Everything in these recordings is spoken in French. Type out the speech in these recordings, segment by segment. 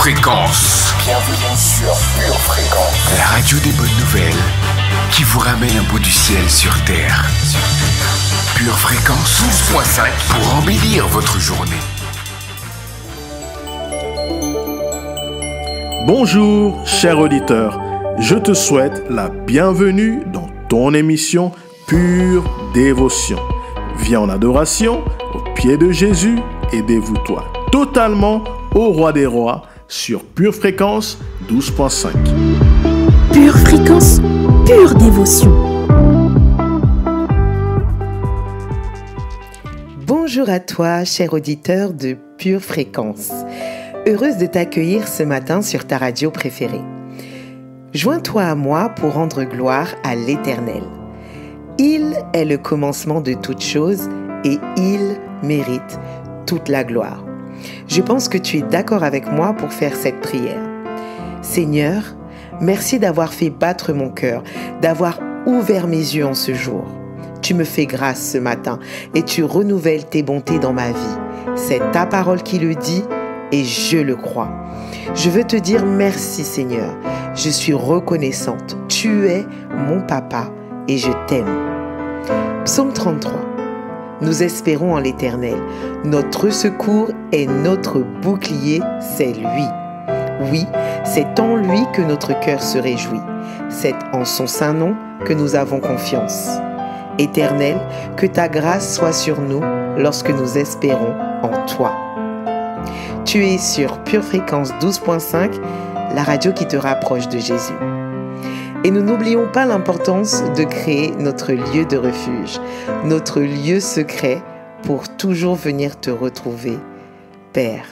Fréquence. Bienvenue sur Pure Fréquence. La radio des bonnes nouvelles qui vous ramène un bout du ciel sur Terre. Pure Fréquence 12.5 pour embellir votre journée. Bonjour, cher auditeur. Je te souhaite la bienvenue dans ton émission Pure Dévotion. Viens en adoration au pied de Jésus et dévoue-toi totalement au Roi des Rois sur Pure Fréquence 12.5. Pure Fréquence, pure dévotion. Bonjour à toi, cher auditeur de Pure Fréquence. Heureuse de t'accueillir ce matin sur ta radio préférée. Joins-toi à moi pour rendre gloire à l'Éternel. Il est le commencement de toutes choses et il mérite toute la gloire. Je pense que tu es d'accord avec moi pour faire cette prière. Seigneur, merci d'avoir fait battre mon cœur, d'avoir ouvert mes yeux en ce jour. Tu me fais grâce ce matin et tu renouvelles tes bontés dans ma vie. C'est ta parole qui le dit et je le crois. Je veux te dire merci Seigneur. Je suis reconnaissante. Tu es mon papa et je t'aime. Psaume 33. Nous espérons en l'Éternel. Notre secours et notre bouclier, c'est lui. Oui, c'est en lui que notre cœur se réjouit. C'est en son saint nom que nous avons confiance. Éternel, que ta grâce soit sur nous lorsque nous espérons en toi. Tu es sur Pure Fréquence 12.5, la radio qui te rapproche de Jésus. Et nous n'oublions pas l'importance de créer notre lieu de refuge, notre lieu secret pour toujours venir te retrouver, Père.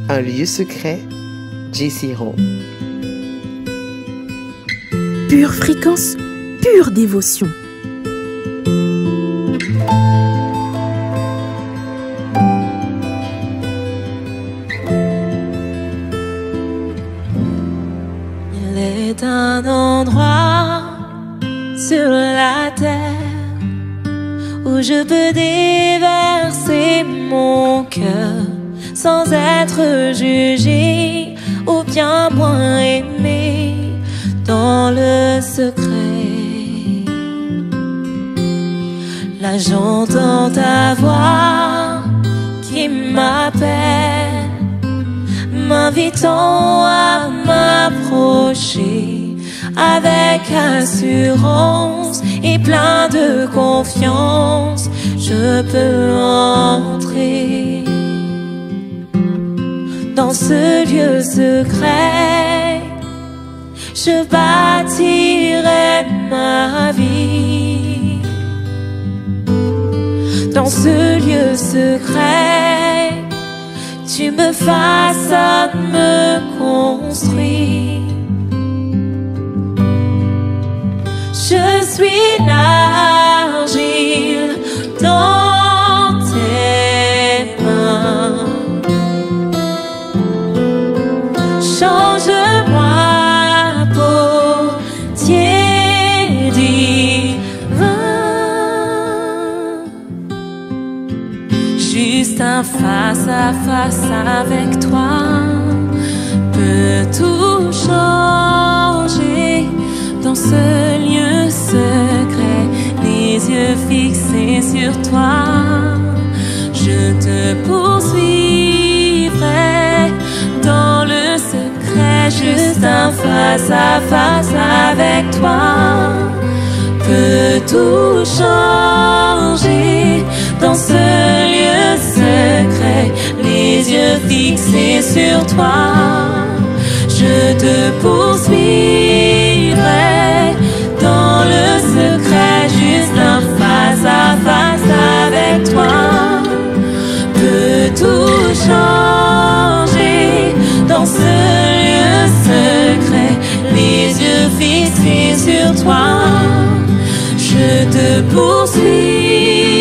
Un lieu secret, Jessie Rowe. Pure Fréquence, pure dévotion. Un endroit sur la terre où je peux déverser mon cœur sans être jugé ou bien moins aimé dans le secret. Là j'entends ta voix qui m'appelle, m'invitant à m'approcher avec assurance et plein de confiance. Je peux entrer dans ce lieu secret. Je bâtirai ma vie dans ce lieu secret. Tu me façonnes, me construis. Je suis l'argile dans tes mains. Change-moi pour tiers divin. Juste un face à face avec toi peut tout changer. Dans ce lieu secret, les yeux fixés sur toi, je te poursuivrai dans le secret. Juste un face à face avec toi peut tout changer. Dans ce lieu secret, les yeux fixés sur toi, je te poursuivrai dans le secret. Juste un face à face avec toi peut tout changer. Dans ce lieu secret, les yeux fixés sur toi, je te poursuivrai.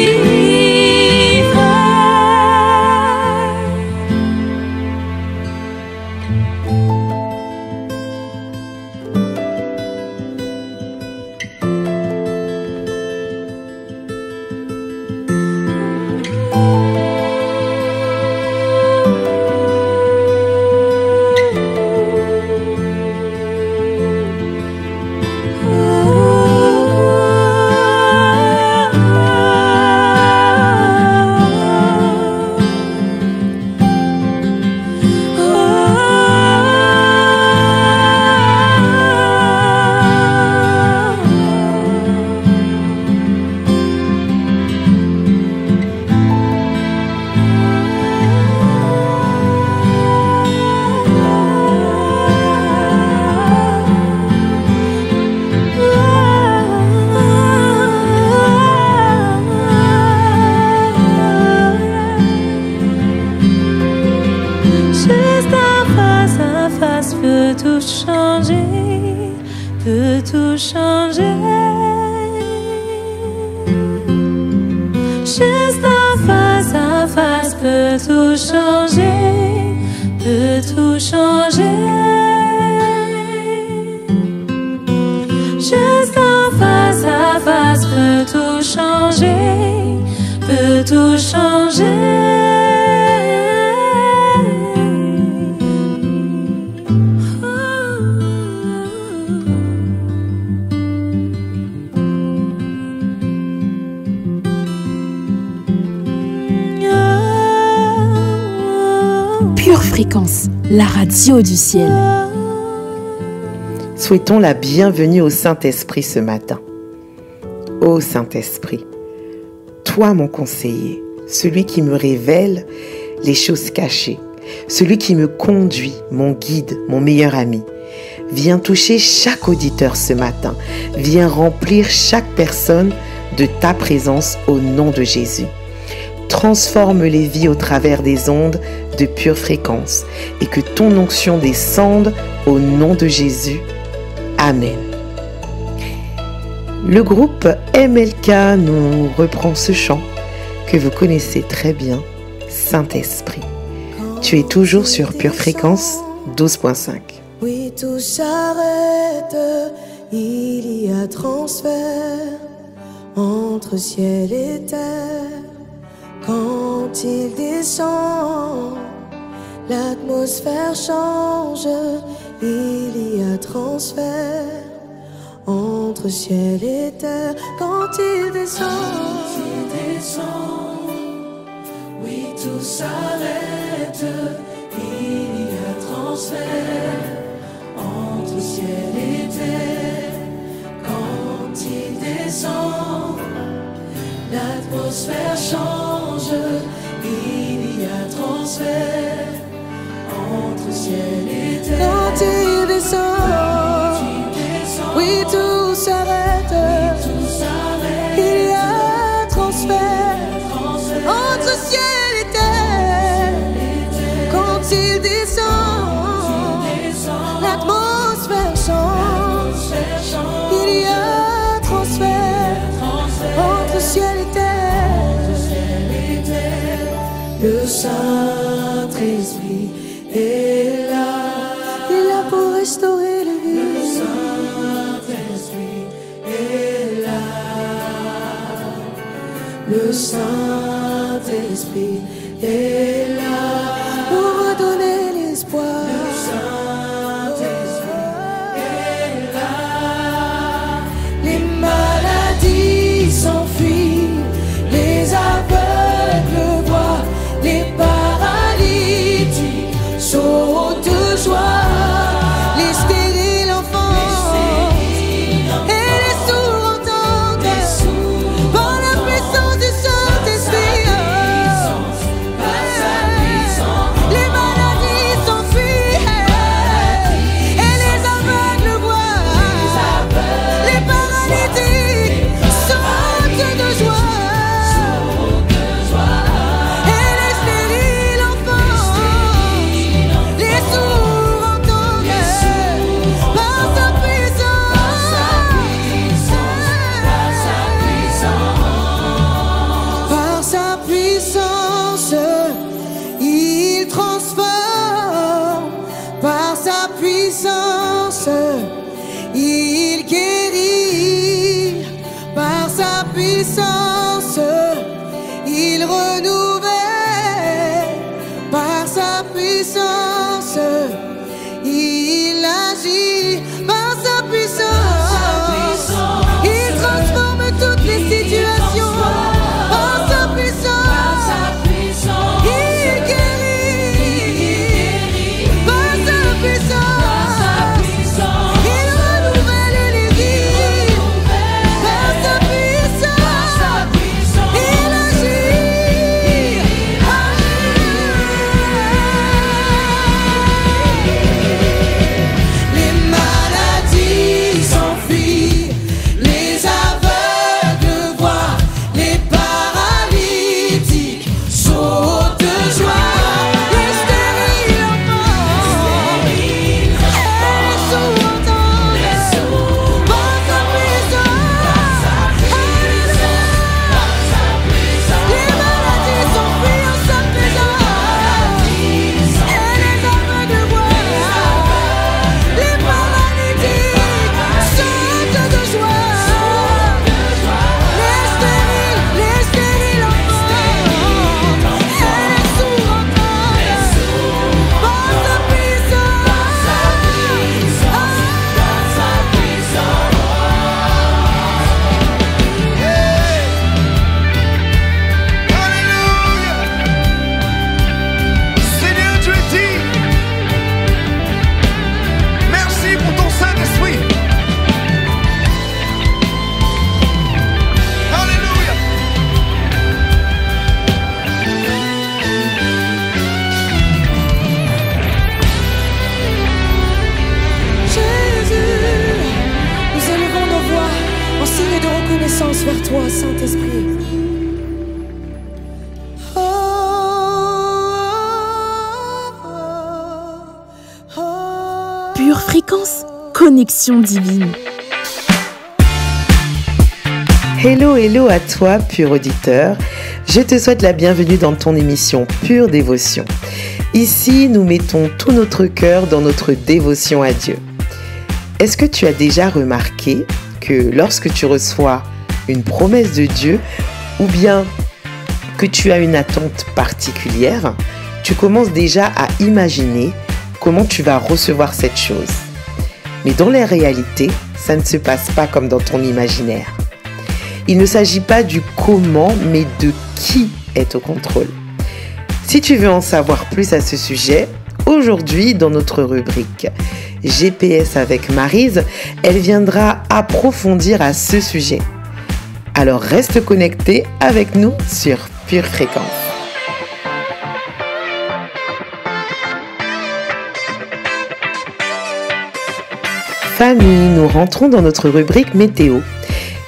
changer, peut tout changer. Juste un face à face peut tout changer, peut tout changer. Juste un face à face peut tout changer, peut tout changer. Pure Fréquence, la radio du ciel. Souhaitons la bienvenue au Saint-Esprit ce matin. Ô Saint-Esprit, toi mon conseiller, celui qui me révèle les choses cachées, celui qui me conduit, mon guide, mon meilleur ami, viens toucher chaque auditeur ce matin, viens remplir chaque personne de ta présence au nom de Jésus. Transforme les vies au travers des ondes de Pure Fréquence et que ton onction descende au nom de Jésus. Amen. Le groupe MLK nous reprend ce chant que vous connaissez très bien, Saint-Esprit. Tu es toujours sur Pure Fréquence 12.5. Oui, tout s'arrête, il y a transfert entre ciel et terre. Quand il descend, l'atmosphère change, il y a transfert entre ciel et terre. Quand il descend, oui, tout s'arrête, il y a transfert entre ciel et terre. Quand il descend, l'atmosphère change, il y a transfert entre ciel et terre. Quand il descend, oui, tout s'arrête, il y a transfert entre ciel et terre. Quand il descend, l'atmosphère change, il y a transfert entre ciel et terre. Le Saint-Esprit est là pour restaurer le vie. Le Saint-Esprit est là. Le Saint-Esprit est là pour redonner l'espoir. Le Saint-Esprit est là. Les maladies s'enfuient, les aveugles voient, les paralytiques sautent de joie, les stériles enfants et les sourds entendent par la puissance du Saint-Esprit. Par sa puissance. Pure Fréquence, connexion divine. Hello, hello à toi, pur auditeur. Je te souhaite la bienvenue dans ton émission Pure Dévotion. Ici, nous mettons tout notre cœur dans notre dévotion à Dieu. Est-ce que tu as déjà remarqué que lorsque tu reçois une promesse de Dieu ou bien que tu as une attente particulière, tu commences déjà à imaginer comment tu vas recevoir cette chose. Mais dans la réalité, ça ne se passe pas comme dans ton imaginaire. Il ne s'agit pas du comment, mais de qui est au contrôle. Si tu veux en savoir plus à ce sujet, aujourd'hui, dans notre rubrique GPS avec Maryse, elle viendra approfondir à ce sujet. Alors reste connecté avec nous sur Pure Fréquence. Famille, nous rentrons dans notre rubrique météo.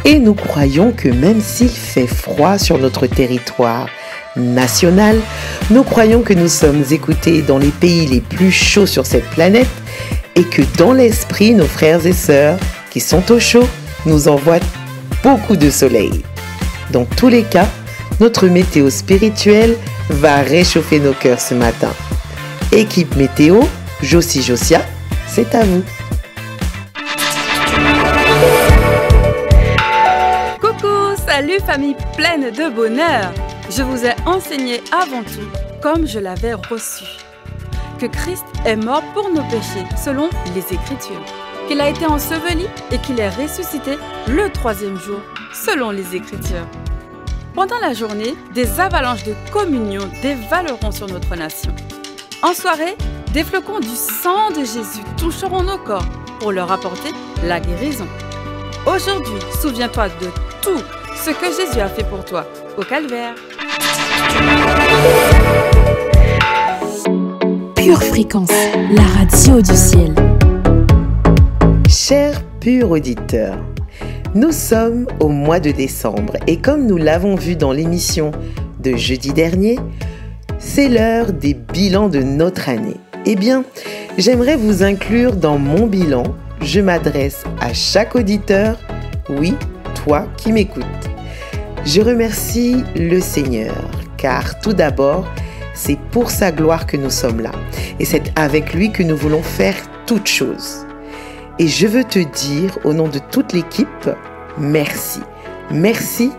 Et nous croyons que même s'il fait froid sur notre territoire national, nous croyons que nous sommes écoutés dans les pays les plus chauds sur cette planète et que dans l'esprit, nos frères et sœurs qui sont au chaud nous envoient beaucoup de soleil. Dans tous les cas, notre météo spirituelle va réchauffer nos cœurs ce matin. Équipe météo, Josia, c'est à vous. Salut famille pleine de bonheur. Je vous ai enseigné avant tout, comme je l'avais reçu, que Christ est mort pour nos péchés selon les Écritures, qu'il a été enseveli et qu'il est ressuscité le 3e jour selon les Écritures. Pendant la journée, des avalanches de communion dévaleront sur notre nation. En soirée, des flocons du sang de Jésus toucheront nos corps pour leur apporter la guérison. Aujourd'hui, souviens-toi de tout ce que Jésus a fait pour toi au calvaire. Pure Fréquence, la radio du ciel. Chers purs auditeurs, nous sommes au mois de décembre et comme nous l'avons vu dans l'émission de jeudi dernier, c'est l'heure des bilans de notre année. Eh bien, j'aimerais vous inclure dans mon bilan. Je m'adresse à chaque auditeur, oui, toi qui m'écoutes. Je remercie le Seigneur, car tout d'abord, c'est pour sa gloire que nous sommes là. Et c'est avec lui que nous voulons faire toutes choses. Et je veux te dire, au nom de toute l'équipe, merci. Merci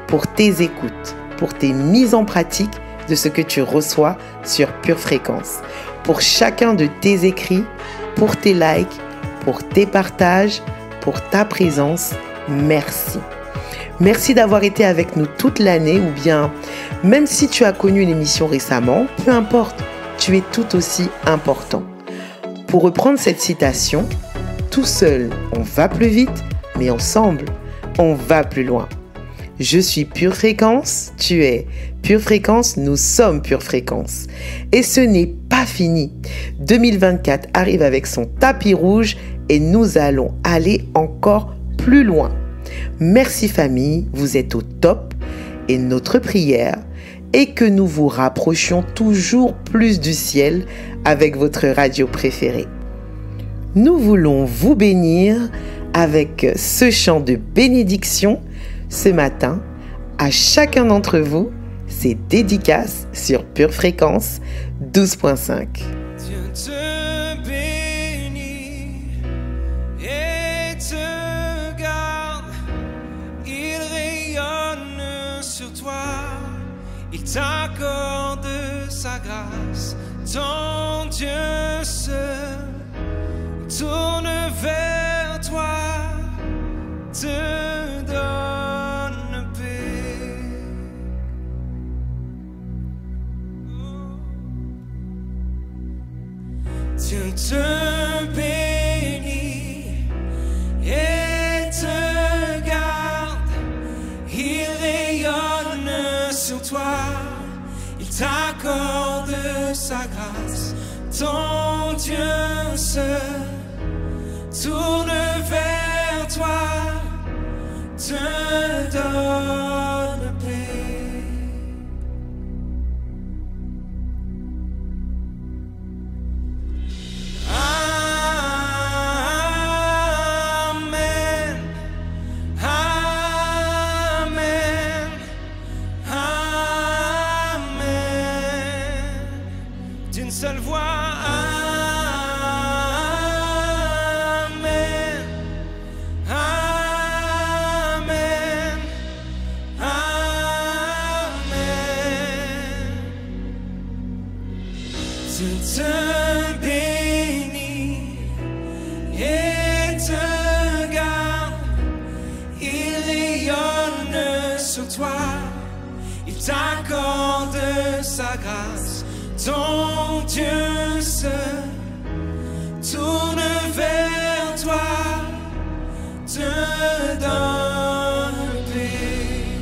pour tes écoutes, pour tes mises en pratique de ce que tu reçois sur Pure Fréquence. Pour chacun de tes écrits, pour tes likes, pour tes partages, pour ta présence, merci. Merci d'avoir été avec nous toute l'année ou bien, même si tu as connu une émission récemment, peu importe, tu es tout aussi important. Pour reprendre cette citation, tout seul, on va plus vite, mais ensemble, on va plus loin. Je suis Pure Fréquence, tu es Pure Fréquence, nous sommes Pure Fréquence. Et ce n'est pas fini. 2024 arrive avec son tapis rouge et nous allons aller encore plus loin. Merci famille, vous êtes au top et notre prière est que nous vous rapprochions toujours plus du ciel avec votre radio préférée. Nous voulons vous bénir avec ce chant de bénédiction ce matin. À chacun d'entre vous, c'est dédicace sur Pure Fréquence 12.5. Dieu te bénit et te garde. Il rayonne sur toi. Il t'accorde sa grâce. Ton Dieu se tourne vers toi, te donne paix. Dieu te bénit et te garde. Il rayonne sur toi. Il t'accorde sa grâce. Ton Dieu se tourne vers toi, te donne paix. Amen. d'une seule voix. Amen. Amen. Amen. Dieu te bénit et te garde. Il rayonne sur toi. Il t'accorde sa grâce. Ton Dieu se tourne vers toi, te donne paix.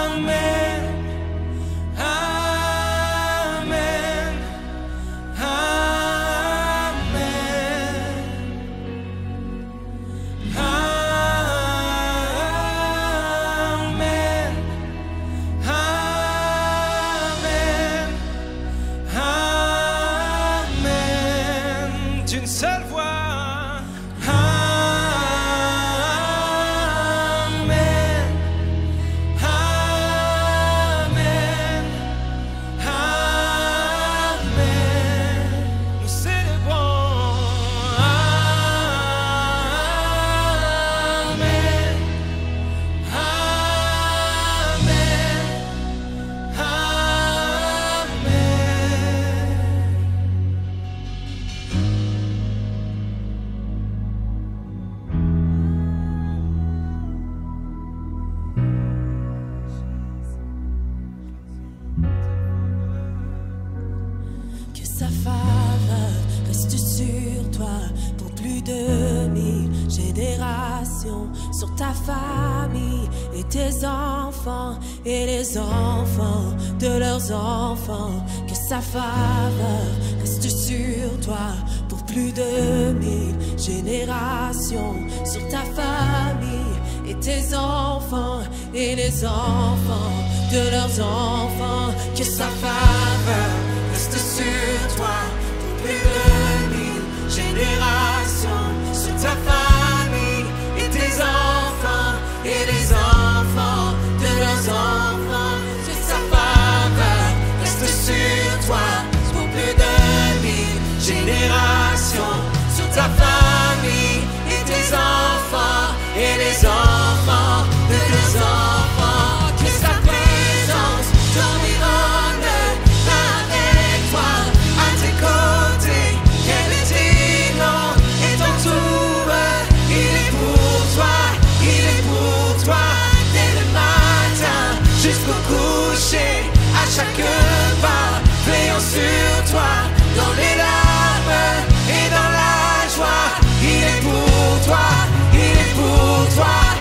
Amen. Amen. D'une seule voix. Amen. Amen. Amen. Nous célébrons. Amen. Amen. Amen. Que sa faveur reste sur toi pour plus de 1000 générations, sur ta famille et tes enfants et les enfants de leurs enfants. Que sa faveur reste sur toi pour plus de 1000 générations, sur ta famille et tes enfants et les enfants de leurs enfants. Que sa faveur reste sur toi pour plus de 1000 générations, sur ta famille et tes enfants et les enfants de leurs enfants. Que sa faveur reste sur toi pour plus de 1000 générations, sur ta famille et tes enfants et les enfants de leurs enfants. Que sa présence t'environne avec toi, à tes côtés, qu'elle est inondée et t'entoure. Il est pour toi, il est pour toi, dès le matin jusqu'au coucher, à chaque pas, veillant sur toi, dans les larmes et dans la joie. Il est pour toi, il est pour toi.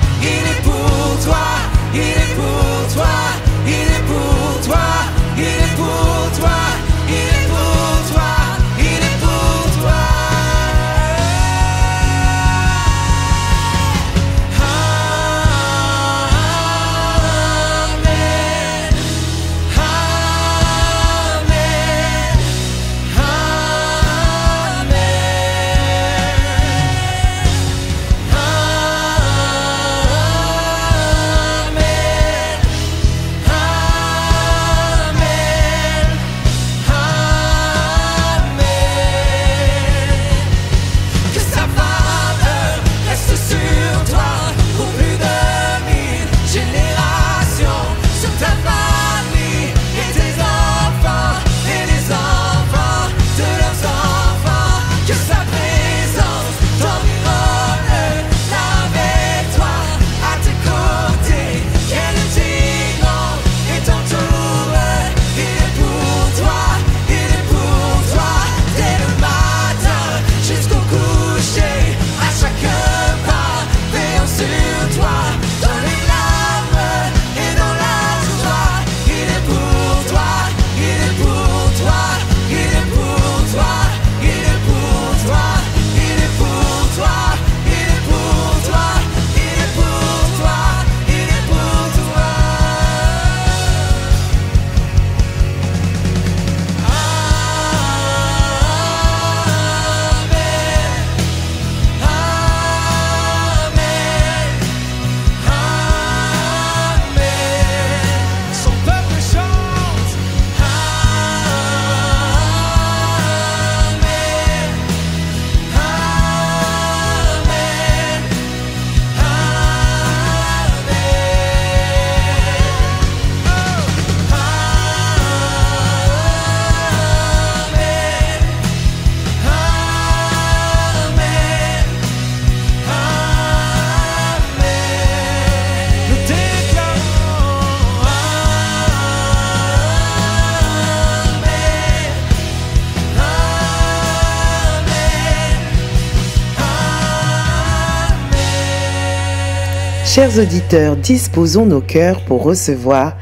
Chers auditeurs, disposons nos cœurs pour recevoir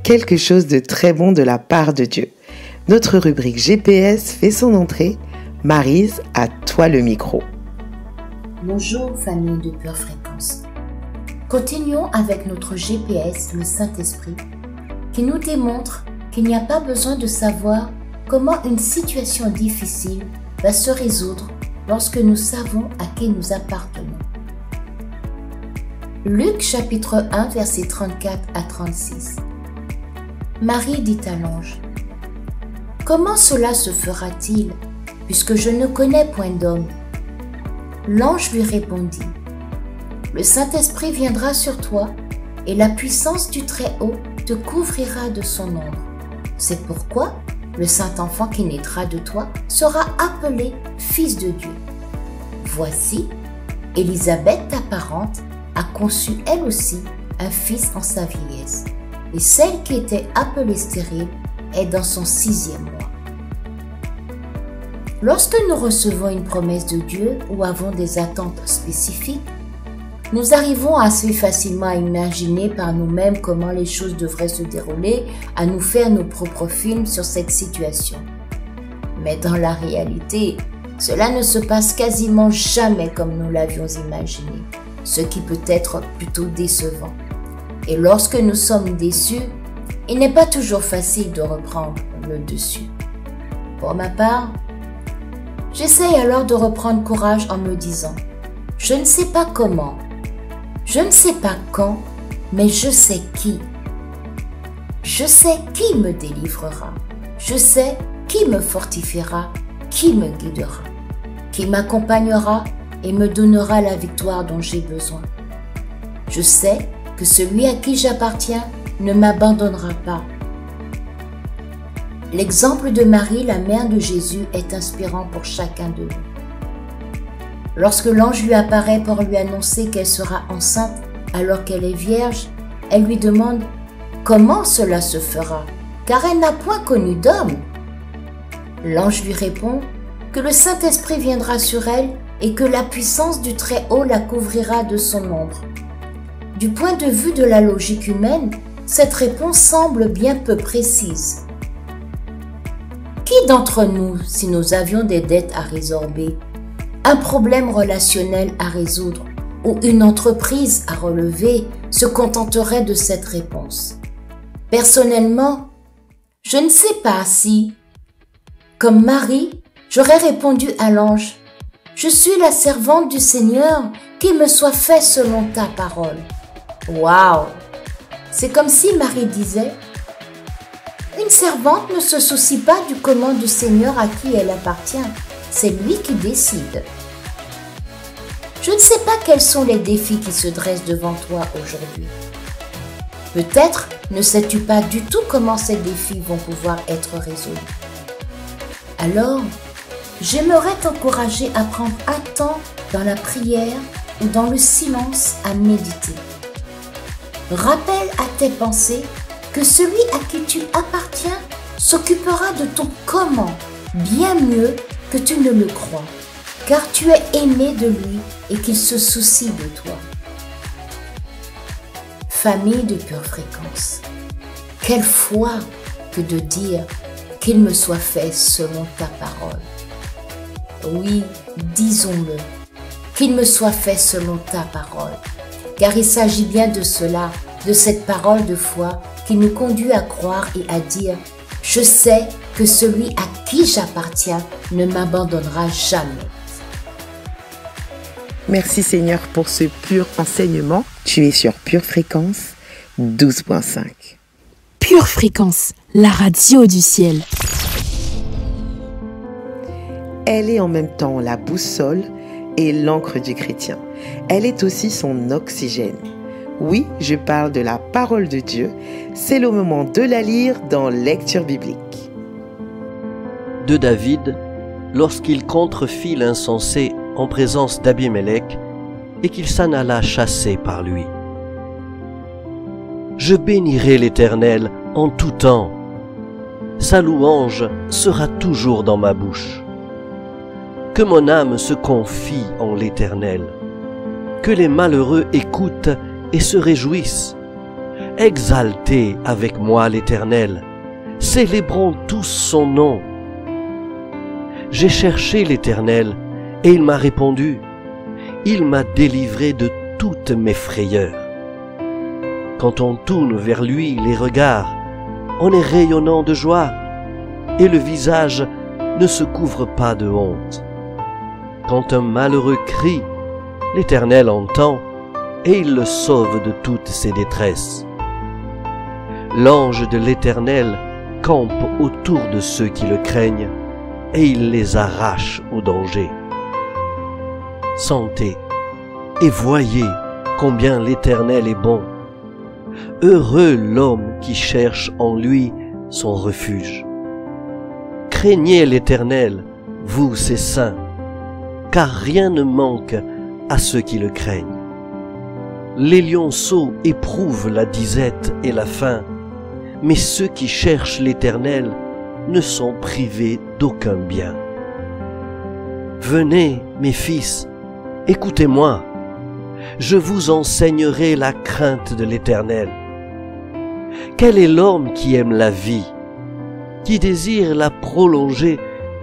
quelque chose de très bon de la part de Dieu. Notre rubrique GPS fait son entrée. Maryse, à toi le micro. Bonjour famille de Pure Fréquence. Continuons avec notre GPS, le Saint-Esprit, qui nous démontre qu'il n'y a pas besoin de savoir comment une situation difficile va se résoudre lorsque nous savons à qui nous appartenons. Luc chapitre 1 versets 34 à 36. Marie dit à l'ange: « Comment cela se fera-t-il, puisque je ne connais point d'homme ?» L'ange lui répondit: « Le Saint-Esprit viendra sur toi, et la puissance du Très-Haut te couvrira de son ombre. C'est pourquoi le Saint-Enfant qui naîtra de toi sera appelé Fils de Dieu. Voici, Élisabeth, ta parente, a conçu elle aussi un fils en sa vieillesse, et celle qui était appelée stérile est dans son 6e mois. » Lorsque nous recevons une promesse de Dieu ou avons des attentes spécifiques, nous arrivons assez facilement à imaginer par nous-mêmes comment les choses devraient se dérouler, à nous faire nos propres films sur cette situation. Mais dans la réalité, cela ne se passe quasiment jamais comme nous l'avions imaginé, ce qui peut être plutôt décevant. Et lorsque nous sommes déçus, il n'est pas toujours facile de reprendre le dessus. Pour ma part, j'essaye alors de reprendre courage en me disant: je ne sais pas comment, je ne sais pas quand, mais je sais qui. Je sais qui me délivrera, je sais qui me fortifiera, qui me guidera, qui m'accompagnera et me donnera la victoire dont j'ai besoin. Je sais que celui à qui j'appartiens ne m'abandonnera pas. L'exemple de Marie, la mère de Jésus, est inspirant pour chacun de nous. Lorsque l'ange lui apparaît pour lui annoncer qu'elle sera enceinte alors qu'elle est vierge, elle lui demande comment cela se fera, car elle n'a point connu d'homme. L'ange lui répond que le Saint-Esprit viendra sur elle et que la puissance du Très-Haut la couvrira de son ombre. Du point de vue de la logique humaine, cette réponse semble bien peu précise. Qui d'entre nous, si nous avions des dettes à résorber, un problème relationnel à résoudre ou une entreprise à relever, se contenterait de cette réponse? Personnellement, je ne sais pas si, comme Marie, j'aurais répondu à l'ange: je suis la servante du Seigneur, qu'il me soit fait selon ta parole. Waouh! C'est comme si Marie disait: une servante ne se soucie pas du comment du Seigneur à qui elle appartient, c'est lui qui décide. Je ne sais pas quels sont les défis qui se dressent devant toi aujourd'hui. Peut-être ne sais-tu pas du tout comment ces défis vont pouvoir être résolus. Alors, j'aimerais t'encourager à prendre un temps dans la prière ou dans le silence à méditer. Rappelle à tes pensées que celui à qui tu appartiens s'occupera de ton comment bien mieux que tu ne le crois, car tu es aimé de lui et qu'il se soucie de toi. Famille de Pure Fréquence, quelle foi que de dire qu'il me soit fait selon ta parole. Oui, disons-le, qu'il me soit fait selon ta parole, car il s'agit bien de cela, de cette parole de foi qui nous conduit à croire et à dire: je sais que celui à qui j'appartiens ne m'abandonnera jamais. Merci Seigneur pour ce pur enseignement. Tu es sur Pure Fréquence 12.5. Pure Fréquence, la radio du ciel. Elle est en même temps la boussole et l'encre du chrétien. Elle est aussi son oxygène. Oui, je parle de la parole de Dieu. C'est le moment de la lire dans Lecture biblique. De David, lorsqu'il contrefit l'insensé en présence d'Abimélec et qu'il s'en alla chasser par lui. Je bénirai l'Éternel en tout temps. Sa louange sera toujours dans ma bouche. Que mon âme se confie en l'Éternel. Que les malheureux écoutent et se réjouissent. Exaltez avec moi l'Éternel, célébrons tous son nom. J'ai cherché l'Éternel, et il m'a répondu. Il m'a délivré de toutes mes frayeurs. Quand on tourne vers lui les regards, on est rayonnant de joie, et le visage ne se couvre pas de honte. Quand un malheureux crie, l'Éternel entend, et il le sauve de toutes ses détresses. L'ange de l'Éternel campe autour de ceux qui le craignent, et il les arrache au danger. Sentez et voyez combien l'Éternel est bon. Heureux l'homme qui cherche en lui son refuge. Craignez l'Éternel, vous ses saints, car rien ne manque à ceux qui le craignent. Les lionceaux éprouvent la disette et la faim, mais ceux qui cherchent l'Éternel ne sont privés d'aucun bien. Venez, mes fils, écoutez-moi, je vous enseignerai la crainte de l'Éternel. Quel est l'homme qui aime la vie, qui désire la prolonger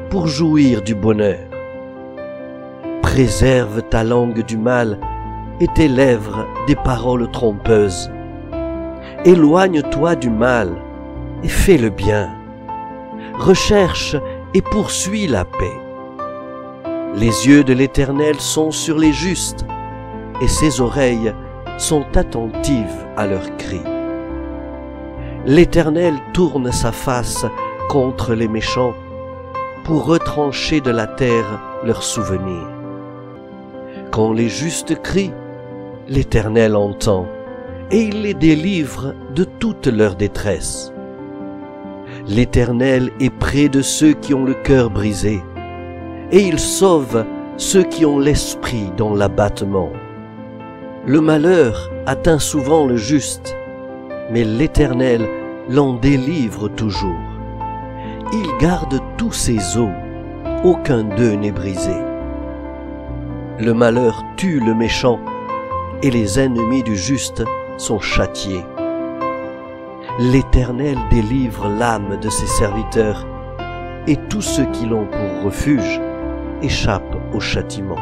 pour jouir du bonheur? Préserve ta langue du mal et tes lèvres des paroles trompeuses. Éloigne-toi du mal et fais le bien. Recherche et poursuis la paix. Les yeux de l'Éternel sont sur les justes, et ses oreilles sont attentives à leurs cris. L'Éternel tourne sa face contre les méchants pour retrancher de la terre leurs souvenirs. Quand les justes crient, l'Éternel entend, et il les délivre de toute leur détresse. L'Éternel est près de ceux qui ont le cœur brisé, et il sauve ceux qui ont l'esprit dans l'abattement. Le malheur atteint souvent le juste, mais l'Éternel l'en délivre toujours. Il garde tous ses os, aucun d'eux n'est brisé. Le malheur tue le méchant, et les ennemis du juste sont châtiés. L'Éternel délivre l'âme de ses serviteurs, et tous ceux qui l'ont pour refuge échappent au châtiment.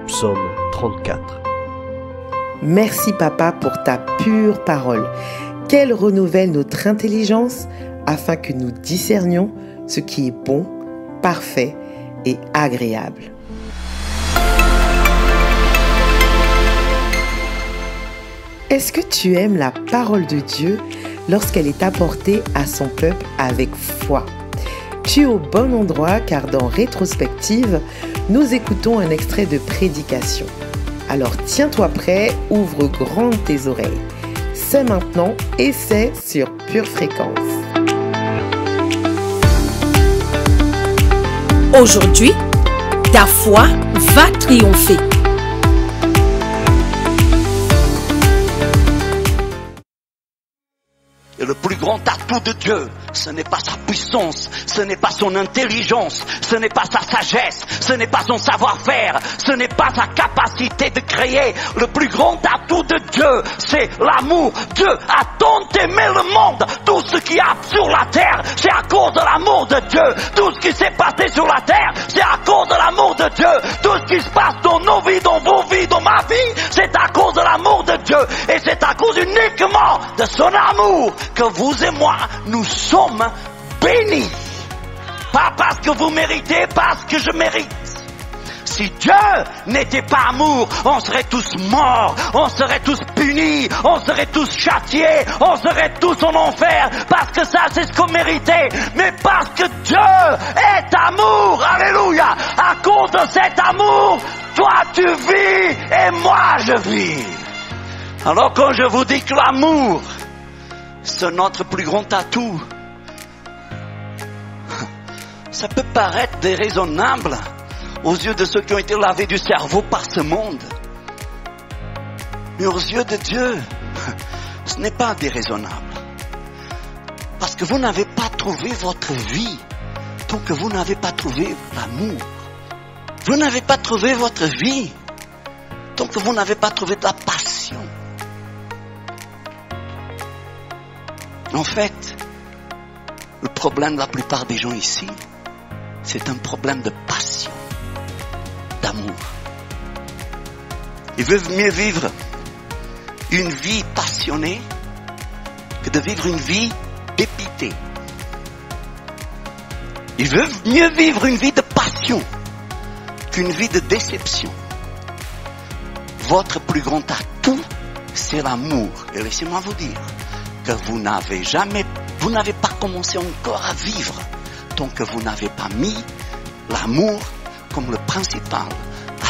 Psaume 34. Merci papa pour ta pure parole, qu'elle renouvelle notre intelligence afin que nous discernions ce qui est bon, parfait et agréable. Est-ce que tu aimes la parole de Dieu lorsqu'elle est apportée à son peuple avec foi? Tu es au bon endroit car dans Rétrospective, nous écoutons un extrait de prédication. Alors tiens-toi prêt, ouvre grand tes oreilles. C'est maintenant et c'est sur Pure Fréquence. Aujourd'hui, ta foi va triompher. Et le plus grand atout de Dieu, ce n'est pas sa puissance, ce n'est pas son intelligence, ce n'est pas sa sagesse, ce n'est pas son savoir-faire, ce n'est pas sa capacité de créer. Le plus grand atout de Dieu, c'est l'amour. Dieu a tant aimé le monde. Tout ce qu'il y a sur la terre, c'est à cause de l'amour de Dieu. Tout ce qui s'est passé sur la terre, c'est à cause de l'amour de Dieu. Tout ce qui se passe dans nos vies, dans vos vies, dans ma vie, c'est à cause de l'amour de Dieu. Et c'est à cause uniquement de son amour que vous et moi, nous sommes bénis. Pas parce que vous méritez, parce que je mérite. Si Dieu n'était pas amour, on serait tous morts, on serait tous punis, on serait tous châtiés, on serait tous en enfer, parce que ça c'est ce qu'on méritait. Mais parce que Dieu est amour, alléluia, à cause de cet amour, toi tu vis et moi je vis. Alors quand je vous dis que l'amour, c'est notre plus grand atout, ça peut paraître déraisonnable aux yeux de ceux qui ont été lavés du cerveau par ce monde. Mais aux yeux de Dieu, ce n'est pas déraisonnable. Parce que vous n'avez pas trouvé votre vie tant que vous n'avez pas trouvé l'amour. Vous n'avez pas trouvé votre vie tant que vous n'avez pas trouvé de la passion. En fait, le problème de la plupart des gens ici, c'est un problème de passion, d'amour. Ils veulent mieux vivre une vie passionnée que de vivre une vie dépitée. Ils veulent mieux vivre une vie de passion qu'une vie de déception. Votre plus grand atout, c'est l'amour. Et laissez-moi vous dire que vous n'avez pas commencé encore à vivre tant que vous n'avez pas mis l'amour comme le principal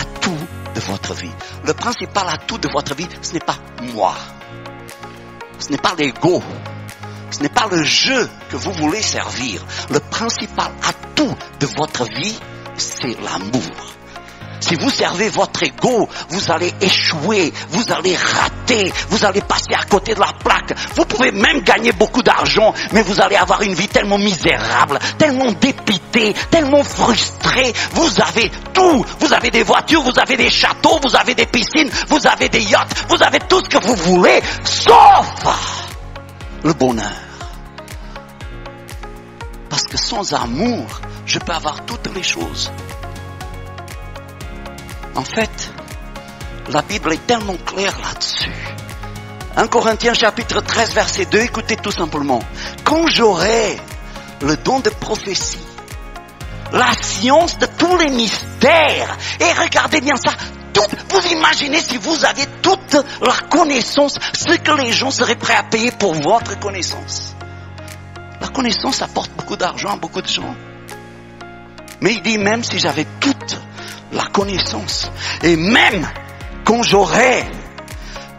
atout de votre vie. Le principal atout de votre vie, ce n'est pas moi. Ce n'est pas l'ego. Ce n'est pas le jeu que vous voulez servir. Le principal atout de votre vie, c'est l'amour. Si vous servez votre ego, vous allez échouer, vous allez rater, vous allez passer à côté de la plaque. Vous pouvez même gagner beaucoup d'argent, mais vous allez avoir une vie tellement misérable, tellement dépitée, tellement frustrée. Vous avez tout. Vous avez des voitures, vous avez des châteaux, vous avez des piscines, vous avez des yachts, vous avez tout ce que vous voulez, sauf le bonheur. Parce que sans amour, je peux avoir toutes les choses. En fait, la Bible est tellement claire là-dessus. 1 Corinthiens chapitre 13 verset 2, écoutez tout simplement. Quand j'aurai le don de prophétie, la science de tous les mystères, et regardez bien ça, vous imaginez si vous aviez toute la connaissance, ce que les gens seraient prêts à payer pour votre connaissance. La connaissance apporte beaucoup d'argent à beaucoup de gens. Mais il dit même si j'avais toute la connaissance, et même quand j'aurai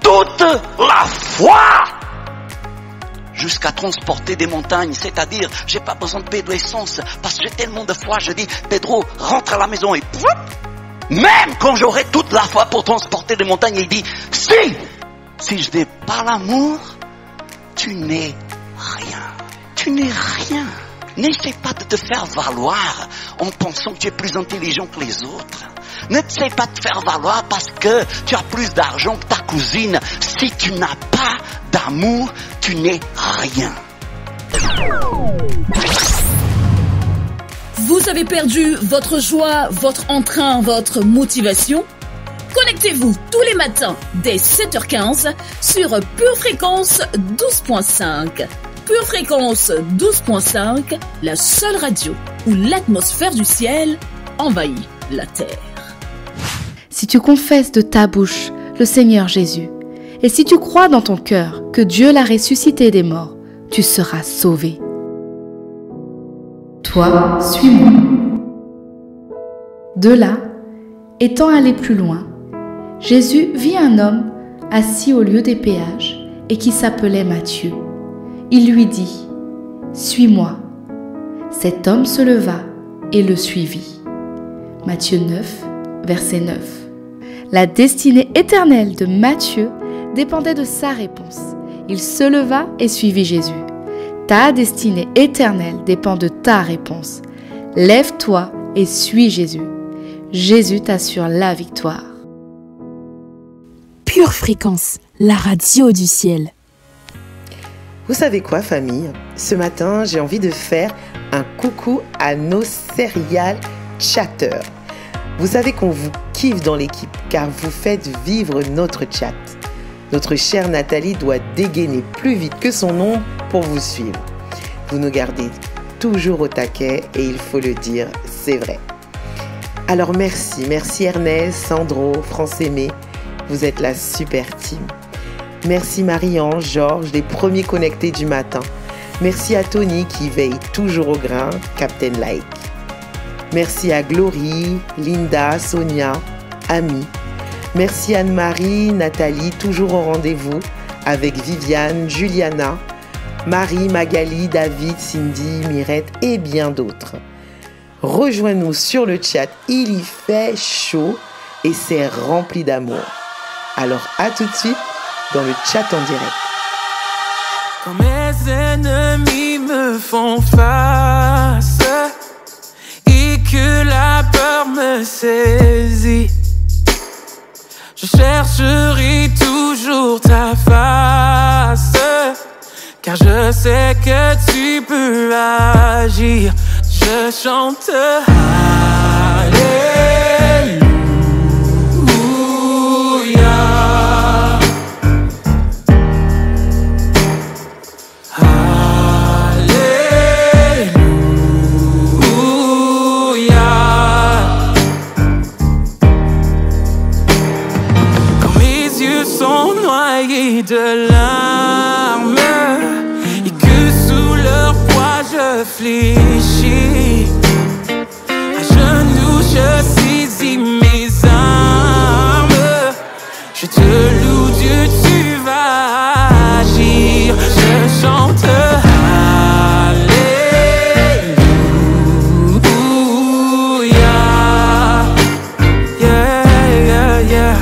toute la foi jusqu'à transporter des montagnes, c'est-à-dire j'ai pas besoin de payer de l'essence parce que j'ai tellement de foi, je dis Pedro rentre à la maison et pouf, même quand j'aurai toute la foi pour transporter des montagnes, il dit si je n'ai pas l'amour, tu n'es rien. Tu n'es rien. N'essaie pas de te faire valoir en pensant que tu es plus intelligent que les autres. N'essaie pas de te faire valoir parce que tu as plus d'argent que ta cousine. Si tu n'as pas d'amour, tu n'es rien. Vous avez perdu votre joie, votre entrain, votre motivation? Connectez-vous tous les matins dès 7h15 sur Pure Fréquence 12.5. Pure Fréquence 12.5, la seule radio où l'atmosphère du ciel envahit la terre. Si tu confesses de ta bouche le Seigneur Jésus, et si tu crois dans ton cœur que Dieu l'a ressuscité des morts, tu seras sauvé. Toi, suis-moi. De là, étant allé plus loin, Jésus vit un homme assis au lieu des péages et qui s'appelait Matthieu. Il lui dit « Suis-moi ». Cet homme se leva et le suivit. Matthieu 9, verset 9. La destinée éternelle de Matthieu dépendait de sa réponse. Il se leva et suivit Jésus. Ta destinée éternelle dépend de ta réponse. Lève-toi et suis Jésus. Jésus t'assure la victoire. Pure Fréquence, la radio du ciel. Vous savez quoi, famille? Ce matin, j'ai envie de faire un coucou à nos serial chatteurs. Vous savez qu'on vous kiffe dans l'équipe car vous faites vivre notre chat. Notre chère Nathalie doit dégainer plus vite que son ombre pour vous suivre. Vous nous gardez toujours au taquet et il faut le dire, c'est vrai. Alors merci Ernest, Sandro, France-Aimé, vous êtes la super team. Merci Marie-Ange, Georges, les premiers connectés du matin. Merci à Tony qui veille toujours au grain, Captain Like. Merci à Glory, Linda, Sonia, Ami. Merci Anne-Marie, Nathalie, toujours au rendez-vous avec Viviane, Juliana, Marie, Magali, David, Cindy, Mirette et bien d'autres. Rejoins-nous sur le chat, il y fait chaud et c'est rempli d'amour. Alors à tout de suite dans le chat en direct. Quand mes ennemis me font face et que la peur me saisit, je chercherai toujours ta face, car je sais que tu peux agir. Je chante Alléluia. Alléluia. Quand mes yeux sont noyés de larmes et que sous leur poids je fléchis, à genoux je saisis mes armes. Je te loue Dieu, tu vas agir. Je chante Alléluia. Yeah, yeah, yeah.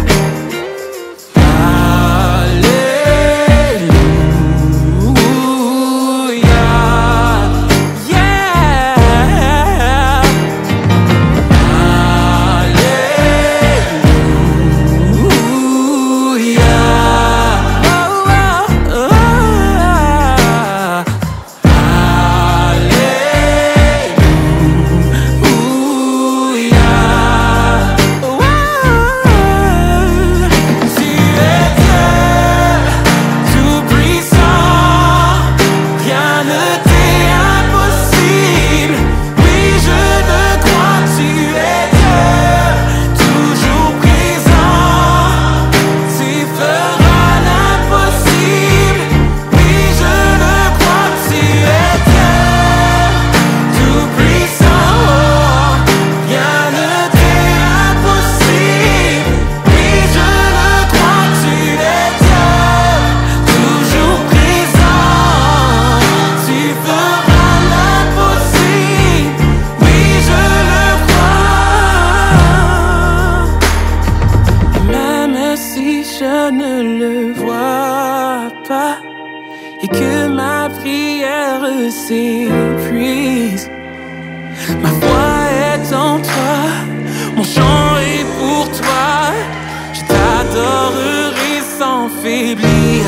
s'épuise. Ma foi est en toi, mon chant est pour toi. Je t'adorerai sans faiblir.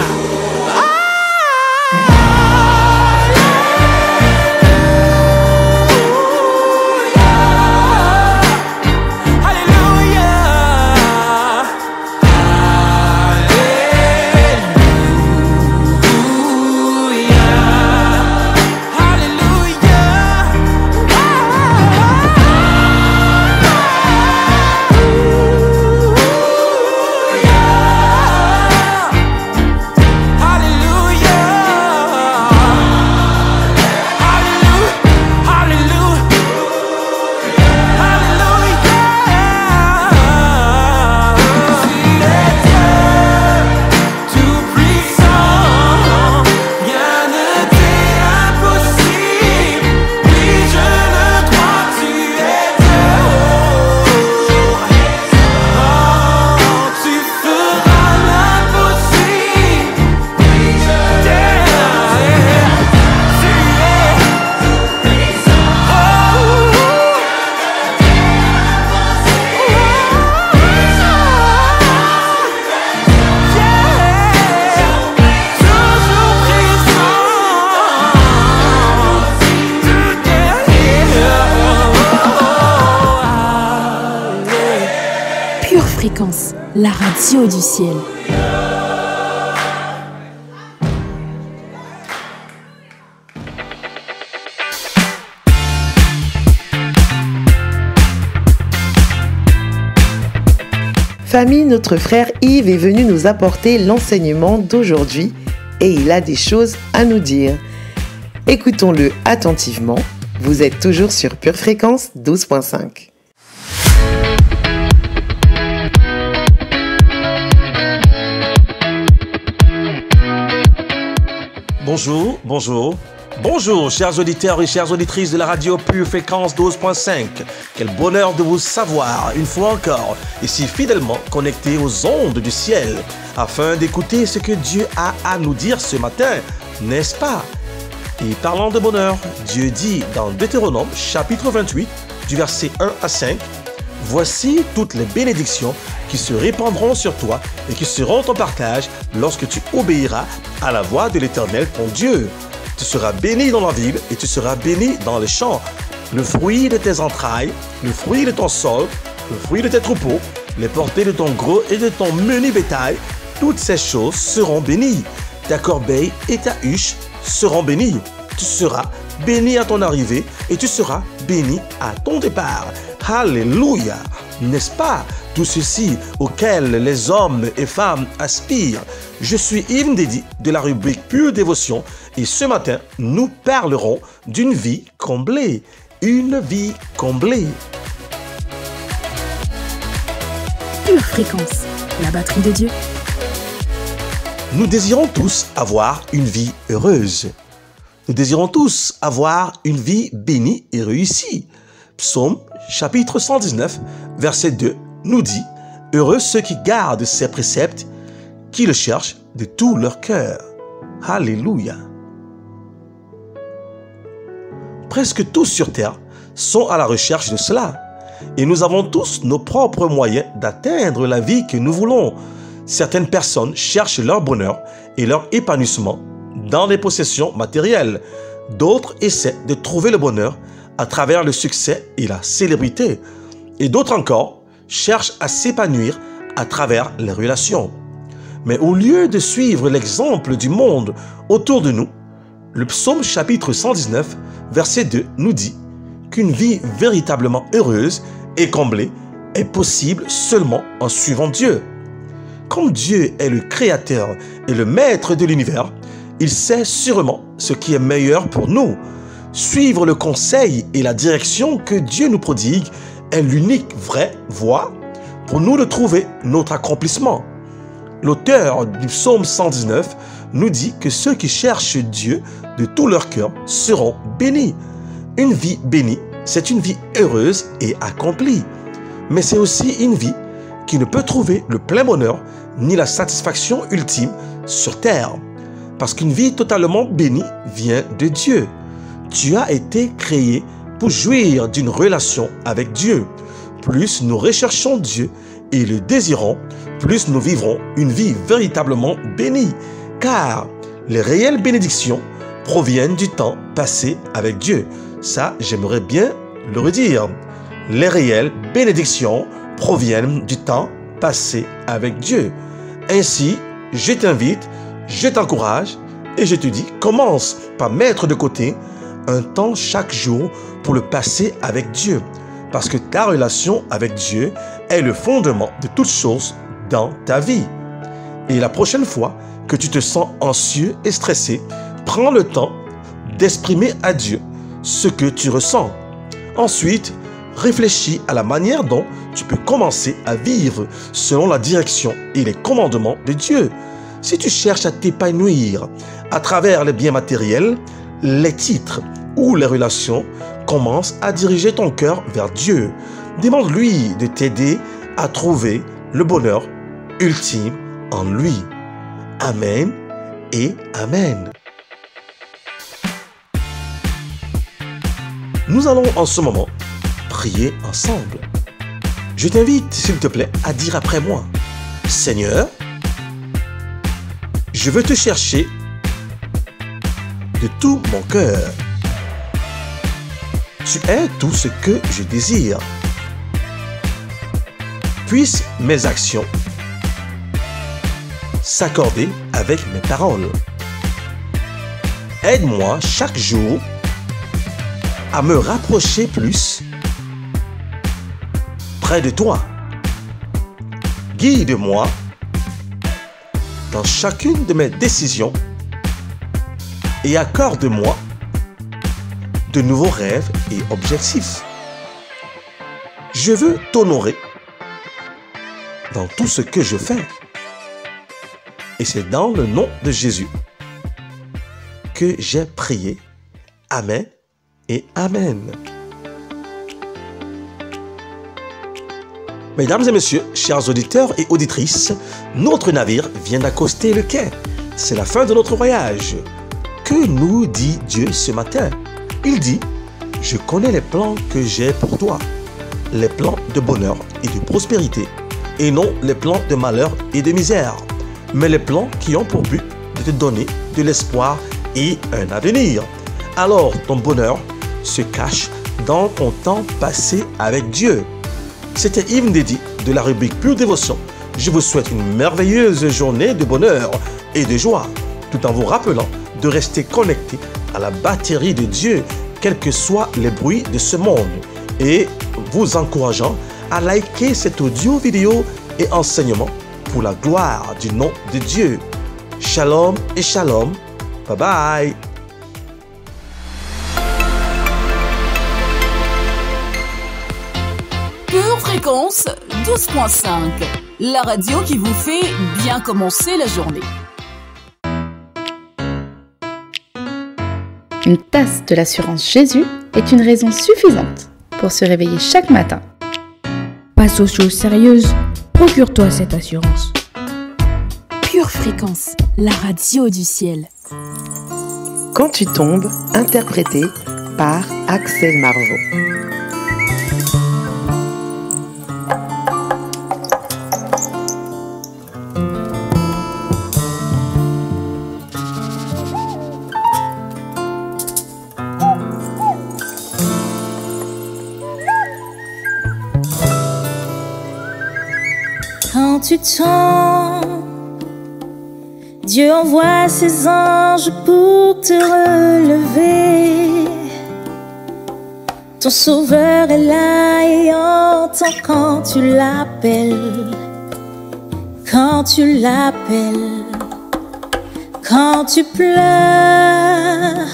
Fréquence, la radio du ciel. Famille, notre frère Yves est venu nous apporter l'enseignement d'aujourd'hui et il a des choses à nous dire. Écoutons-le attentivement. Vous êtes toujours sur Pure Fréquence 12.5. Bonjour, chers auditeurs et chères auditrices de la radio Pure Fréquence 12.5. Quel bonheur de vous savoir, une fois encore, ici fidèlement connectés aux ondes du ciel, afin d'écouter ce que Dieu a à nous dire ce matin, n'est-ce pas? Et parlant de bonheur, Dieu dit dans Deutéronome, chapitre 28, du verset 1 à 5, « Voici toutes les bénédictions qui se répandront sur toi et qui seront ton partage lorsque tu obéiras à la voix de l'Éternel ton Dieu. Tu seras béni dans la ville et tu seras béni dans les champs. Le fruit de tes entrailles, le fruit de ton sol, le fruit de tes troupeaux, les portées de ton gros et de ton menu bétail, toutes ces choses seront bénies. Ta corbeille et ta huche seront bénies. Tu seras béni à ton arrivée et tu seras béni à ton départ. Alléluia! N'est-ce pas tout ceci auquel les hommes et femmes aspirent? Je suis Yves Ndedi de la rubrique Pure Dévotion et ce matin, nous parlerons d'une vie comblée. Une vie comblée. Pure Fréquence, la batterie de Dieu. Nous désirons tous avoir une vie heureuse. Nous désirons tous avoir une vie bénie et réussie. Psaume chapitre 119, verset 2 nous dit « Heureux ceux qui gardent ses préceptes, qui le cherchent de tout leur cœur. » Alléluia. Presque tous sur terre sont à la recherche de cela. Et nous avons tous nos propres moyens d'atteindre la vie que nous voulons. Certaines personnes cherchent leur bonheur et leur épanouissement dans les possessions matérielles. D'autres essaient de trouver le bonheur à travers le succès et la célébrité. Et d'autres encore cherchent à s'épanouir à travers les relations. Mais au lieu de suivre l'exemple du monde autour de nous, le psaume chapitre 119, verset 2 nous dit qu'une vie véritablement heureuse et comblée est possible seulement en suivant Dieu. Comme Dieu est le créateur et le maître de l'univers, il sait sûrement ce qui est meilleur pour nous. Suivre le conseil et la direction que Dieu nous prodigue est l'unique vraie voie pour nous de trouver notre accomplissement. L'auteur du psaume 119 nous dit que ceux qui cherchent Dieu de tout leur cœur seront bénis. Une vie bénie, c'est une vie heureuse et accomplie. Mais c'est aussi une vie qui ne peut trouver le plein bonheur ni la satisfaction ultime sur terre. Parce qu'une vie totalement bénie vient de Dieu. Tu as été créé pour jouir d'une relation avec Dieu. Plus nous recherchons Dieu et le désirons, plus nous vivrons une vie véritablement bénie. Car les réelles bénédictions proviennent du temps passé avec Dieu. Ça, j'aimerais bien le redire. Les réelles bénédictions proviennent du temps passé avec Dieu. Ainsi, je t'invite, je t'encourage et je te dis, commence par mettre de côté un temps chaque jour pour le passer avec Dieu. Parce que ta relation avec Dieu est le fondement de toutes choses dans ta vie. Et la prochaine fois que tu te sens anxieux et stressé, prends le temps d'exprimer à Dieu ce que tu ressens. Ensuite, réfléchis à la manière dont tu peux commencer à vivre selon la direction et les commandements de Dieu. Si tu cherches à t'épanouir à travers les biens matériels, les titres ou les relations, commence à diriger ton cœur vers Dieu. Demande-lui de t'aider à trouver le bonheur ultime en lui. Amen et Amen. Nous allons en ce moment prier ensemble. Je t'invite, s'il te plaît, à dire après moi: Seigneur, je veux te chercher de tout mon cœur. Tu es tout ce que je désire. Puissent mes actions s'accorder avec mes paroles. Aide-moi chaque jour à me rapprocher plus près de toi. Guide-moi dans chacune de mes décisions et accorde-moi de nouveaux rêves et objectifs. Je veux t'honorer dans tout ce que je fais. Et c'est dans le nom de Jésus que j'ai prié. Amen et Amen. Mesdames et messieurs, chers auditeurs et auditrices, notre navire vient d'accoster le quai. C'est la fin de notre voyage. Que nous dit Dieu ce matin? Il dit: je connais les plans que j'ai pour toi. les plans de bonheur et de prospérité, et non les plans de malheur et de misère, mais les plans qui ont pour but de te donner de l'espoir et un avenir. Alors ton bonheur se cache dans ton temps passé avec Dieu. C'était Yves Ndedi de la rubrique Pure Dévotion. Je vous souhaite une merveilleuse journée de bonheur et de joie, tout en vous rappelant de rester connecté à la batterie de Dieu, quels que soient les bruits de ce monde, et vous encourageant à liker cet audio vidéo et enseignement pour la gloire du nom de Dieu. Shalom et shalom. Bye bye. Pure Fréquence 12.5, la radio qui vous fait bien commencer la journée. Une tasse de l'assurance Jésus est une raison suffisante pour se réveiller chaque matin. Passe aux choses sérieuses, procure-toi cette assurance. Pure Fréquence, la radio du ciel. Quand tu tombes, interprété par Axel Marveau. Quand tu tombes, Dieu envoie ses anges pour te relever. Ton sauveur est là et entend quand tu l'appelles. Quand tu l'appelles, quand tu pleures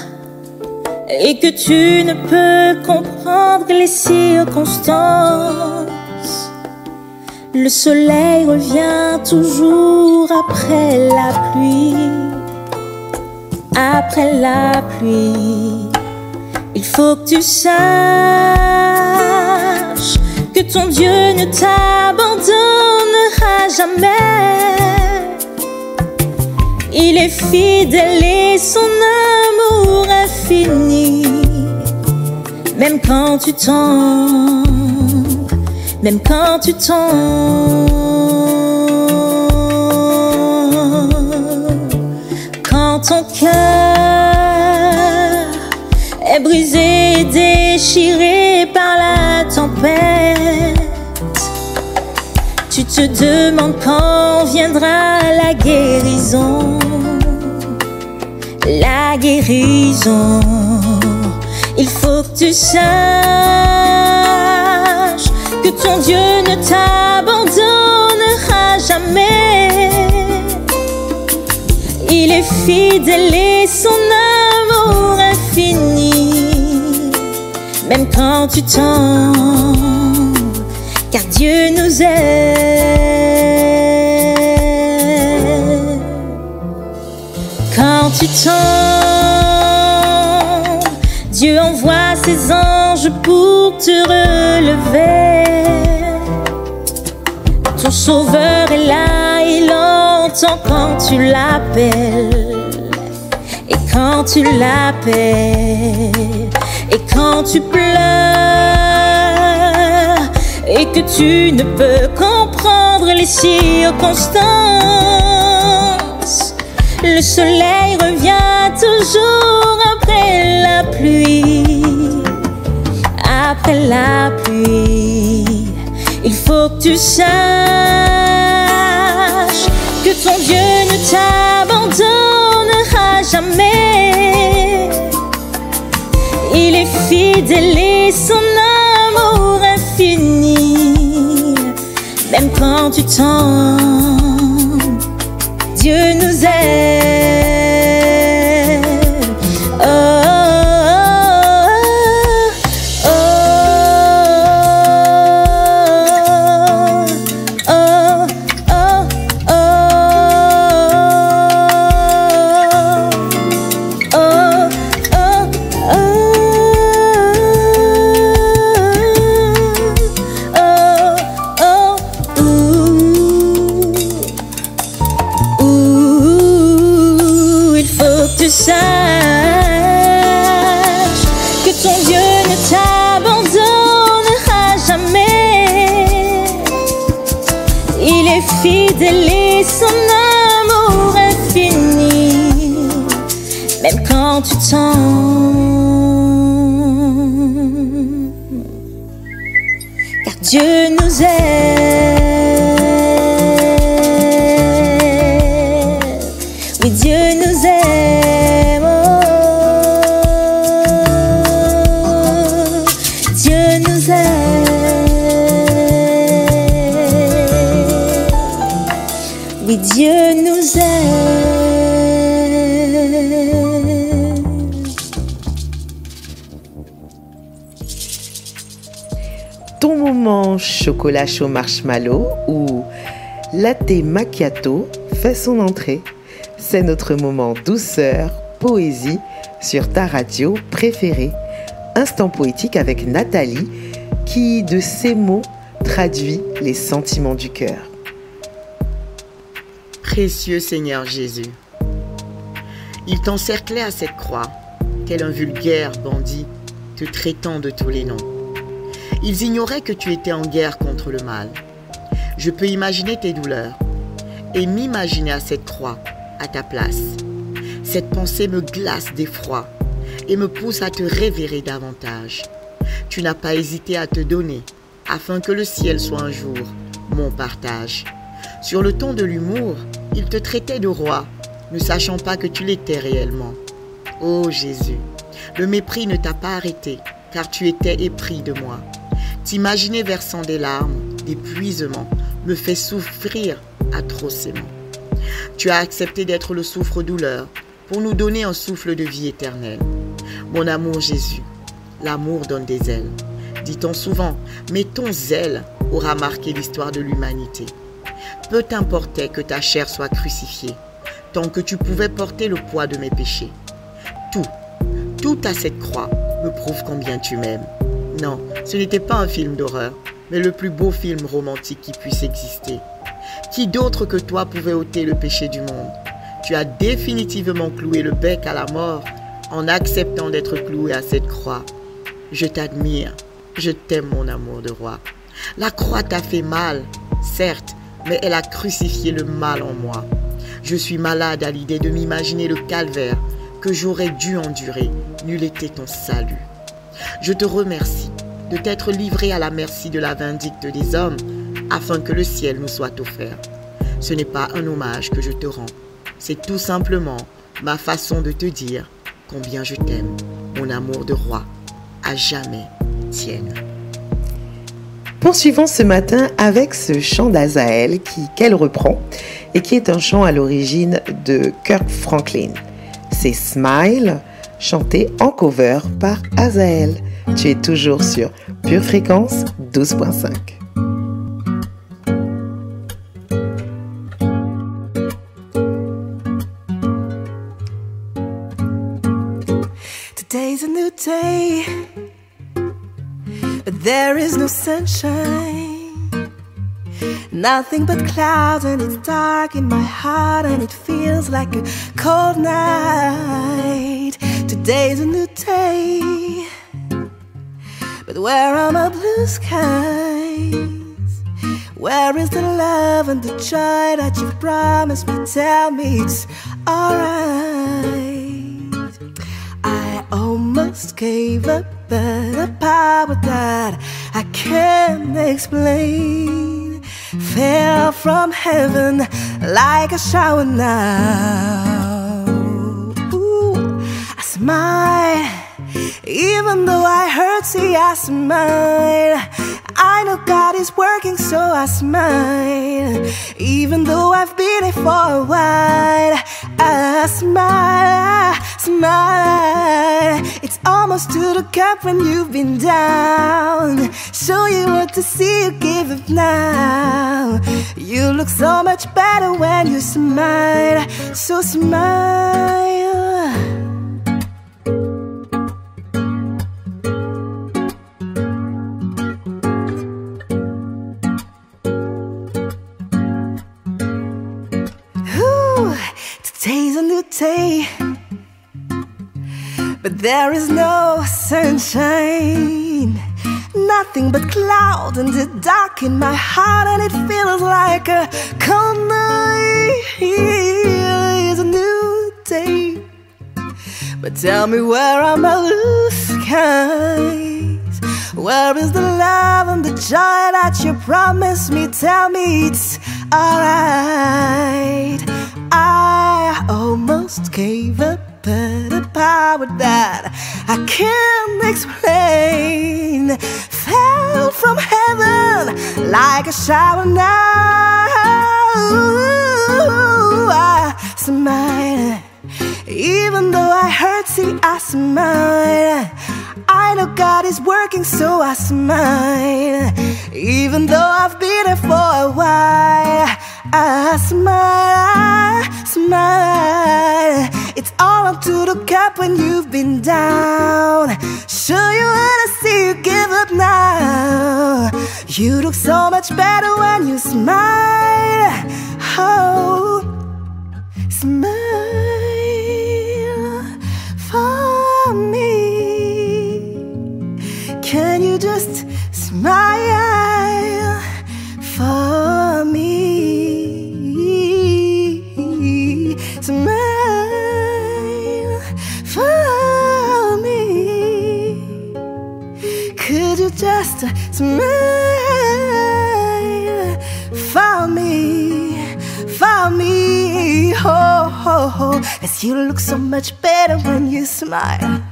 et que tu ne peux comprendre les circonstances. Le soleil revient toujours après la pluie. Après la pluie, il faut que tu saches que ton Dieu ne t'abandonnera jamais. Il est fidèle et son amour infini. Même quand tu tombes, même quand tu tombes, quand ton cœur est brisé et déchiré par la tempête, tu te demandes quand viendra la guérison. La guérison, il faut que tu saches que ton Dieu ne t'abandonnera jamais. Il est fidèle et son amour infini. Même quand tu tombes, car Dieu nous aime. Quand tu tombes, Dieu envoie ses anges pour te relever. Ton sauveur est là, il entend quand tu l'appelles. Et quand tu l'appelles, et quand tu pleures, et que tu ne peux comprendre les circonstances. Le soleil revient toujours après la pluie. Après la pluie, il faut que tu saches que ton Dieu ne t'abandonnera jamais. Il est fidèle et son amour infini. Même quand tu tombes, Dieu nous aime. Oh, oh, oh, oh, oh, tu saches que ton Dieu ne t'abandonnera jamais. son amour infini, même quand tu tombes. Car Dieu nous aime, oui Dieu nous aime, oh. Dieu nous aime, oui Dieu nous aime. Ton moment chocolat chaud marshmallow ou latte macchiato fait son entrée. C'est notre moment douceur, poésie sur ta radio préférée. Instant poétique avec Nathalie qui, de ses mots, traduit les sentiments du cœur. Précieux Seigneur Jésus, il t'encerclait à cette croix, tel un vulgaire bandit, te traitant de tous les noms. Ils ignoraient que tu étais en guerre contre le mal. Je peux imaginer tes douleurs et m'imaginer à cette croix, à ta place. Cette pensée me glace d'effroi et me pousse à te révérer davantage. Tu n'as pas hésité à te donner, afin que le ciel soit un jour mon partage. Sur le ton de l'humour, il te traitait de roi, ne sachant pas que tu l'étais réellement. Ô Jésus, le mépris ne t'a pas arrêté, car tu étais épris de moi. T'imaginer versant des larmes, d'épuisement, me fait souffrir atrocement. Tu as accepté d'être le souffre-douleur pour nous donner un souffle de vie éternelle. Mon amour Jésus, l'amour donne des ailes. Dit-on souvent, mais ton zèle aura marqué l'histoire de l'humanité. Peu t'importait que ta chair soit crucifiée, tant que tu pouvais porter le poids de mes péchés. Tout à cette croix me prouve combien tu m'aimes. Non, ce n'était pas un film d'horreur, mais le plus beau film romantique qui puisse exister. Qui d'autre que toi pouvait ôter le péché du monde? Tu as définitivement cloué le bec à la mort en acceptant d'être cloué à cette croix. Je t'admire, je t'aime mon amour de roi. La croix t'a fait mal, certes, mais elle a crucifié le mal en moi. Je suis malade à l'idée de m'imaginer le calvaire que j'aurais dû endurer, nul était ton salut. Je te remercie de t'être livré à la merci de la vindicte des hommes afin que le ciel nous soit offert. Ce n'est pas un hommage que je te rends, c'est tout simplement ma façon de te dire combien je t'aime, mon amour de roi, à jamais tienne. Poursuivons ce matin avec ce chant d'Azaël qu'elle reprend et qui est un chant à l'origine de Kirk Franklin. C'est Smile, chanté en cover par Azaël. Tu es toujours sur Pure Fréquence 12.5. Today's a new day, but there is no sunshine. Nothing but clouds and it's dark in my heart and it feels like a cold night. Today's a new day, but where are my blue skies? Where is the love and the joy that you promised me? Tell me it's alright. I almost gave up, but a power that I can't explain fell from heaven like a shower now. Ooh, I smile, even though I hurt, see I smile. I know God is working, so I smile. Even though I've been here for a while, I smile, smile. It's almost to the cup when you've been down. Show you what to see, you give up now. You look so much better when you smile, so smile. Today's a new day, but there is no sunshine. Nothing but cloud and the dark in my heart, and it feels like a cold night. is a new day. But tell me, where are my loose skies? Where is the love and the joy that you promised me? Tell me it's alright. I almost gave up, but the power that I can't explain fell from heaven like a shower now. I smile, even though I hurt, see I smile. I know God is working, so I smile. Even though I've been here for a while, I smile, smile. It's all up to the cup when you've been down. Sure you wanna see you give up now. You look so much better when you smile. Oh, smile for me. Can you just smile for me? Smile for me. Could you just smile for me? For me, oh, oh, oh. 'Cause you look so much better when you smile.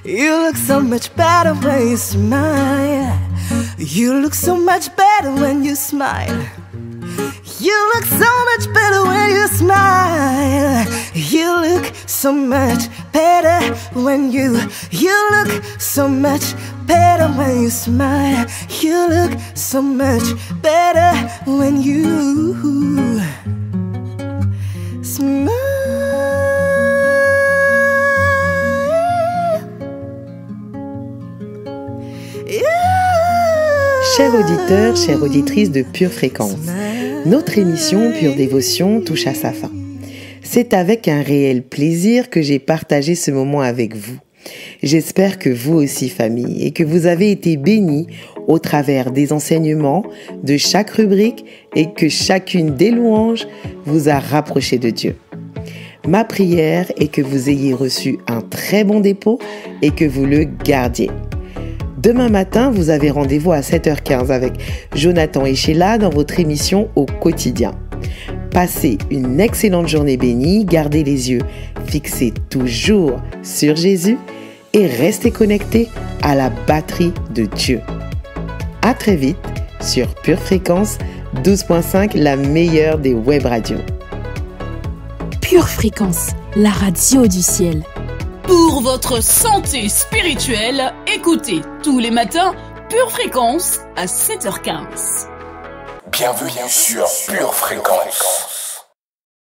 You look so much better when you smile. You look so much better when you smile. You look so much better when you smile. You look so much better when you look so much better when you smile. You look so much better when you smile. Chers auditeurs, chères auditrices de Pure Fréquence, notre émission Pure Dévotion touche à sa fin. C'est avec un réel plaisir que j'ai partagé ce moment avec vous. J'espère que vous aussi, famille, et que vous avez été bénis au travers des enseignements de chaque rubrique et que chacune des louanges vous a rapproché de Dieu. Ma prière est que vous ayez reçu un très bon dépôt et que vous le gardiez. Demain matin, vous avez rendez-vous à 7h15 avec Jonathan et Sheila dans votre émission Au quotidien. Passez une excellente journée bénie, gardez les yeux fixés toujours sur Jésus et restez connectés à la batterie de Dieu. À très vite sur Pure Fréquence 12.5, la meilleure des web radios. Pure Fréquence, la radio du ciel. Pour votre santé spirituelle, écoutez tous les matins Pure Fréquence à 7h15. Bienvenue sur Pure Fréquence.